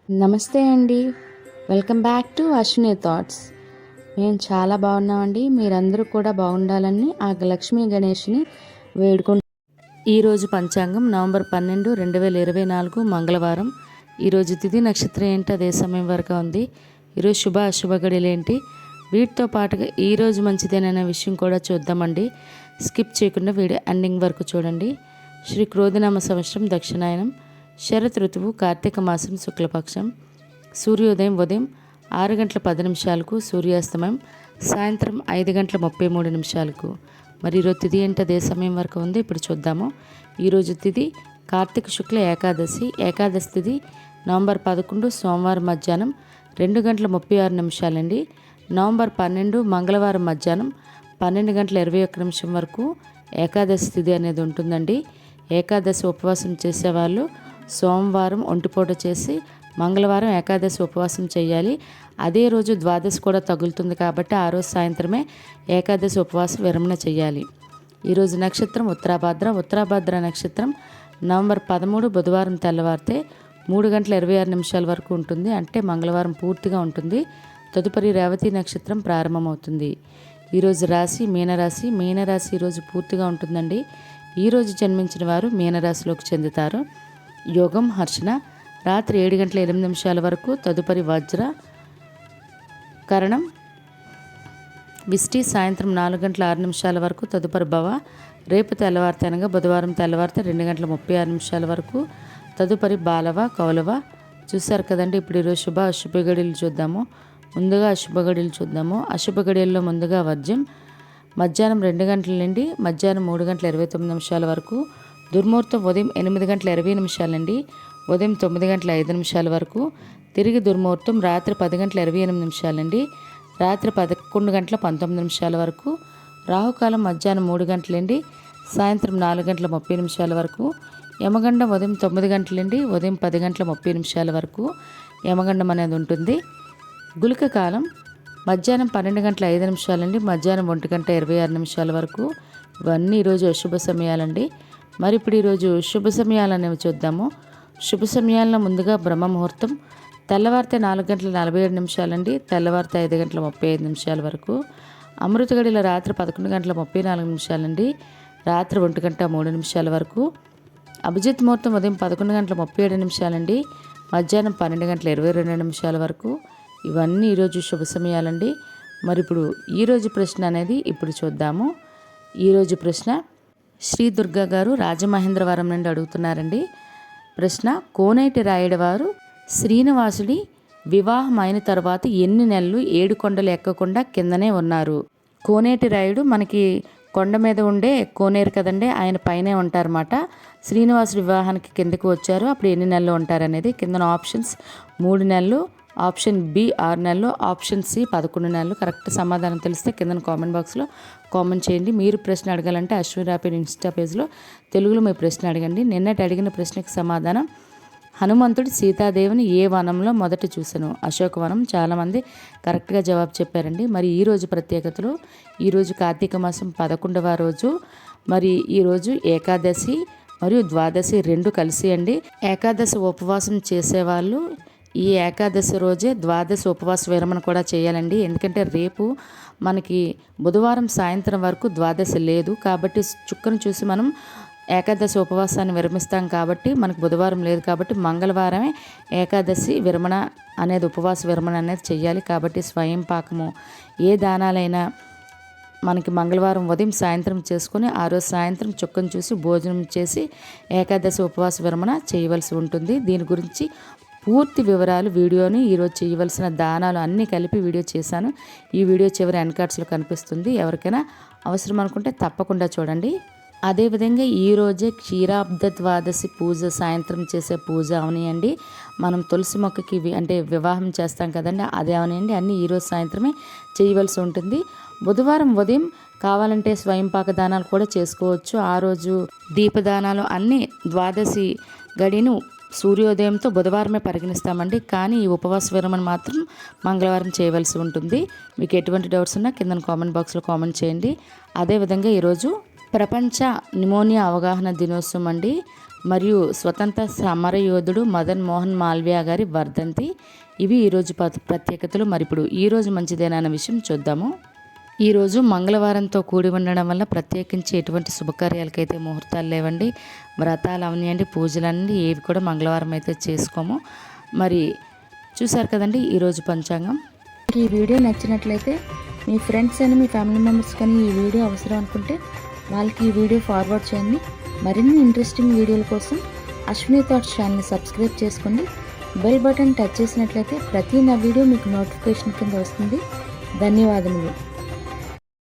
నమస్తే అండి. Welcome back to Ashwini thoughts. మేము చాలా బాగున్నామండి. మీరందరూ కూడా బాగుండాలని ఆ లక్ష్మీ గణేష్ని వేడుకుంటాం. ఈరోజు పంచాంగం నవంబర్ 12, 2024 మంగళవారం. ఈరోజు తిథి నక్షత్రం ఏంటి, అదే సమయం వరకు ఉంది. ఈరోజు శుభ అశుభ గడియలు ఏంటి, వీటితో పాటుగా ఈరోజు మంచిదేననే విషయం కూడా చూద్దామండి. స్కిప్ చేయకుండా వీడియో ఎండింగ్ వరకు చూడండి. శ్రీ క్రోధినామ సంవత్సరం దక్షిణాయనం, శరత్ ఋతువు, కార్తీక మాసం, శుక్లపక్షం. సూర్యోదయం ఉదయం 6 గంటల 10 నిమిషాలకు, సూర్యాస్తమయం సాయంత్రం 5 గంటల 33 నిమిషాలకు. మరి ఈరోజు తిథి ఏంటి, అదే సమయం వరకు ఉంది. ఇప్పుడు చూద్దాము. ఈరోజు తిథి కార్తీక శుక్ల ఏకాదశి. ఏకాదశి తిథి నవంబర్ 11 సోమవారం మధ్యాహ్నం 2 గంటల 36 నిమిషాలండి. నవంబర్ 12 మంగళవారం మధ్యాహ్నం 12 గంటల 21 నిమిషం వరకు ఏకాదశి తిథి అనేది ఉంటుందండి. ఏకాదశి ఉపవాసం చేసేవాళ్ళు సోమవారం ఒంటిపూట చేసి మంగళవారం ఏకాదశి ఉపవాసం చేయాలి. అదే రోజు ద్వాదశి కూడా తగులుతుంది కాబట్టి ఆ రోజు సాయంత్రమే ఏకాదశి ఉపవాసం విరమణ చేయాలి. ఈరోజు నక్షత్రం ఉత్తరాభాద్ర. ఉత్తరాభాద్ర నక్షత్రం నవంబర్ 13 బుధవారం తెల్లవారితే 3 గంటల 26 నిమిషాల వరకు ఉంటుంది. అంటే మంగళవారం పూర్తిగా ఉంటుంది. తదుపరి రేవతి నక్షత్రం ప్రారంభమవుతుంది. ఈరోజు రాశి మీనరాశి. మీనరాశి ఈరోజు పూర్తిగా ఉంటుందండి. ఈరోజు జన్మించిన వారు మీనరాశిలోకి చెందుతారు. యోగం హర్షణ రాత్రి 7 గంటల 8 నిమిషాల వరకు. తదుపరి వజ్ర కరణం విష్టి సాయంత్రం 4 గంటల 6 నిమిషాల వరకు. తదుపరి భవ రేపు తెల్లవారితే అనగా బుధవారం తెల్లవారితే 2 గంటల 36 నిమిషాల వరకు. తదుపరి బాలవ కౌలవ. చూశారు కదండి. ఇప్పుడు ఈరోజు శుభ అశుభ గడియలు చూద్దాము. ముందుగా అశుభ గడియలు చూద్దాము. అశుభ గడియల్లో ముందుగా వర్జ్యం మధ్యాహ్నం 2 గంటల నుండి మధ్యాహ్నం 3 గంటల 29 నిమిషాల వరకు. దుర్ముహూర్తం ఉదయం 8 గంటల 20 నిమిషాలండి. ఉదయం 9 గంటల 5 నిమిషాల వరకు. తిరిగి దుర్ముహూర్తం రాత్రి 10 గంటల 28 నిమిషాలండి. రాత్రి 11 గంటల 19 నిమిషాల వరకు. రాహుకాలం మధ్యాహ్నం 3 గంటలండి సాయంత్రం 4 గంటల 30 నిమిషాల వరకు. యమగండం ఉదయం 9 గంటలండి ఉదయం 10 గంటల 30 నిమిషాల వరకు యమగండం అనేది ఉంటుంది. గుళిక కాలం మధ్యాహ్నం 12 గంటల 5 నిమిషాలండి మధ్యాహ్నం 1 గంట 26 నిమిషాల వరకు. ఇవన్నీ ఈరోజు అశుభ సమయాలండి. మరి ఇప్పుడు ఈరోజు శుభ సమయాలు అనేవి చూద్దాము. శుభ సమయాల్లో ముందుగా బ్రహ్మ ముహూర్తం తెల్లవారితే 4 గంటల 47 నిమిషాలండి తెల్లవారితే 5 గంటల 35 నిమిషాల వరకు. అమృత గడిలో రాత్రి 11 గంటల 34 నిమిషాలండి రాత్రి 1 గంట 3 నిమిషాల వరకు. అభిజిత్ ముహూర్తం ఉదయం 11 గంటల 37 నిమిషాలండి మధ్యాహ్నం 12 గంటల 22 నిమిషాల వరకు. ఇవన్నీ ఈరోజు శుభ సమయాలండి. మరి ఇప్పుడు ఈరోజు ప్రశ్న అనేది ఇప్పుడు చూద్దాము. ఈరోజు ప్రశ్న శ్రీ దుర్గా గారు రాజమహేంద్రవరం నుండి అడుగుతున్నారండి. ప్రశ్న: కోనేటి రాయుడు వారు శ్రీనివాసుడి వివాహం అయిన తర్వాత ఎన్ని నెలలు 7 కొండలు ఎక్కకుండా కిందనే ఉన్నారు? కోనేటి రాయుడు మనకి కొండ మీద ఉండే కోనేరు కదండి, ఆయన పైనే ఉంటారన్నమాట. శ్రీనివాసుడి వివాహానికి కిందకు వచ్చారు, అప్పుడు ఎన్ని నెలలు ఉంటారనేది కిందన ఆప్షన్స్ 3 నెలలు, ఆప్షన్ బి 6 నెలలు, ఆప్షన్ సి 11 నెలలు. కరెక్ట్ సమాధానం తెలిస్తే కింద కామెంట్ బాక్స్లో కామెంట్ చేయండి. మీరు ప్రశ్న అడగాలంటే అశ్విని రాపిడ్ ఇన్స్టా పేజ్లో తెలుగులో మీ ప్రశ్న అడగండి. నిన్నటి అడిగిన ప్రశ్నకి సమాధానం: హనుమంతుడు సీతాదేవిని ఏ వనంలో మొదట చూశాను? అశోకవనం. చాలామంది కరెక్ట్గా జవాబు చెప్పారండి. మరి ఈరోజు ప్రత్యేకతలు: ఈరోజు కార్తీక మాసం 11వ రోజు. మరి ఈరోజు ఏకాదశి మరియు ద్వాదశి రెండు కలిసి అండి. ఏకాదశి ఉపవాసం చేసేవాళ్ళు ఈ ఏకాదశి రోజే ద్వాదశి ఉపవాస విరమణ కూడా చేయాలండి. ఎందుకంటే రేపు మనకి బుధవారం సాయంత్రం వరకు ద్వాదశి లేదు కాబట్టి చుక్కను చూసి మనం ఏకాదశి ఉపవాసాన్ని విరమిస్తాం. కాబట్టి మనకు బుధవారం లేదు కాబట్టి మంగళవారమే ఏకాదశి విరమణ అనేది ఉపవాస విరమణ అనేది చేయాలి. కాబట్టి స్వయం పాకము ఏ దానాలైనా మనకి మంగళవారం ఉదయం సాయంత్రం చేసుకొని ఆ రోజు సాయంత్రం చుక్కను చూసి భోజనం చేసి ఏకాదశి ఉపవాస విరమణ చేయవలసి ఉంటుంది. దీని గురించి పూర్తి వివరాలు వీడియోని ఈరోజు చేయవలసిన దానాలు అన్నీ కలిపి వీడియో చేశాను. ఈ వీడియో చివరి ఎండ్ కార్డ్స్లో కనిపిస్తుంది. ఎవరికైనా అవసరం అనుకుంటే తప్పకుండా చూడండి. అదేవిధంగా ఈరోజే క్షీరాబ్ద ద్వాదశి పూజ సాయంత్రం చేసే పూజ అవనియండి. మనం తులసి మొక్కకి అంటే వివాహం చేస్తాం కదండి, అదే అవనియండి. అన్నీ ఈరోజు సాయంత్రమే చేయవలసి ఉంటుంది. బుధవారం ఉదయం కావాలంటే స్వయంపాక దానాలు కూడా చేసుకోవచ్చు. ఆ రోజు దీపదానాలు అన్నీ ద్వాదశి గడిను సూర్యోదయంతో బుధవారమే పరిగణిస్తామండి. కానీ ఈ ఉపవాస విరమణ మాత్రం మంగళవారం చేయవలసి ఉంటుంది. మీకు ఎటువంటి డౌట్స్ ఉన్నా కింద కామెంట్ బాక్స్లో కామెంట్ చేయండి. అదేవిధంగా ఈరోజు ప్రపంచ న్యూమోనియా అవగాహన దినోత్సవం అండి. మరియు స్వతంత్ర సమరయోధుడు మదన్ మోహన్ మాల్వియా గారి వర్ధంతి. ఇవి ఈరోజు ప్రత్యేకతలు. మరి ఇప్పుడు ఈరోజు మంచిదేనా అన్న విషయం చూద్దాము. ఈరోజు మంగళవారంతో కూడి ఉండడం వల్ల ప్రత్యేకించి ఎటువంటి శుభకార్యాలకైతే ముహూర్తాలు లేవండి. వ్రతాలు అవనియండి, పూజలన్నీ ఏవి కూడా మంగళవారం అయితే చేసుకోము. మరి చూసారు కదండి ఈరోజు పంచాంగం. ఈ వీడియో నచ్చినట్లయితే మీ ఫ్రెండ్స్ అని, మీ ఫ్యామిలీ మెంబర్స్ కానీ ఈ వీడియో అవసరం అనుకుంటే వాళ్ళకి ఈ వీడియో ఫార్వర్డ్ చేయండి. మరిన్ని ఇంట్రెస్టింగ్ వీడియోల కోసం అశ్విని థాట్స్ ఛానల్ని సబ్స్క్రైబ్ చేసుకోండి. బెల్ బటన్ టచ్ చేసినట్లయితే ప్రతి నా వీడియో మీకు నోటిఫికేషన్ కింద వస్తుంది. ధన్యవాదములు.